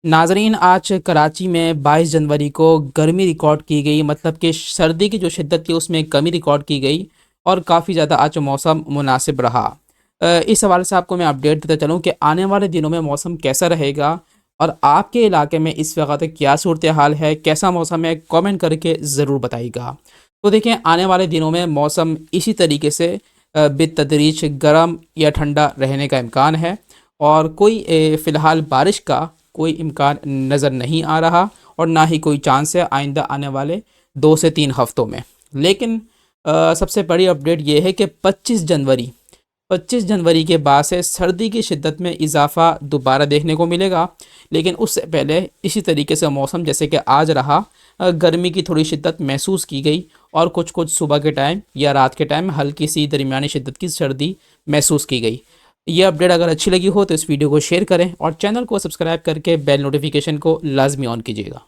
नाजरीन, आज कराची में 22 जनवरी को गर्मी रिकॉर्ड की गई, मतलब कि सर्दी की जो शिद्दत थी उसमें कमी रिकॉर्ड की गई और काफ़ी ज़्यादा आज मौसम मुनासिब रहा। इस हवाले से आपको मैं अपडेट देता चलूँ कि आने वाले दिनों में मौसम कैसा रहेगा और आपके इलाके में इस वक्त क्या सूरत हाल है, कैसा मौसम है, कमेंट करके ज़रूर बताइएगा। तो देखें, आने वाले दिनों में मौसम इसी तरीके से बितदरीज गर्म या ठंडा रहने का इम्कान है और कोई फ़िलहाल बारिश का कोई इम्कान नज़र नहीं आ रहा और ना ही कोई चांस है आइंदा आने वाले 2 से 3 हफ्तों में। लेकिन सबसे बड़ी अपडेट ये है कि 25 जनवरी के बाद से सर्दी की शिद्दत में इजाफ़ा दोबारा देखने को मिलेगा। लेकिन उससे पहले इसी तरीके से मौसम जैसे कि आज रहा, गर्मी की थोड़ी शिद्दत महसूस की गई और कुछ कुछ सुबह के टाइम या रात के टाइम हल्की सी दरमियानी शिद्दत की सर्दी महसूस की गई। ये अपडेट अगर अच्छी लगी हो तो इस वीडियो को शेयर करें और चैनल को सब्सक्राइब करके बेल नोटिफिकेशन को लाजमी ऑन कीजिएगा।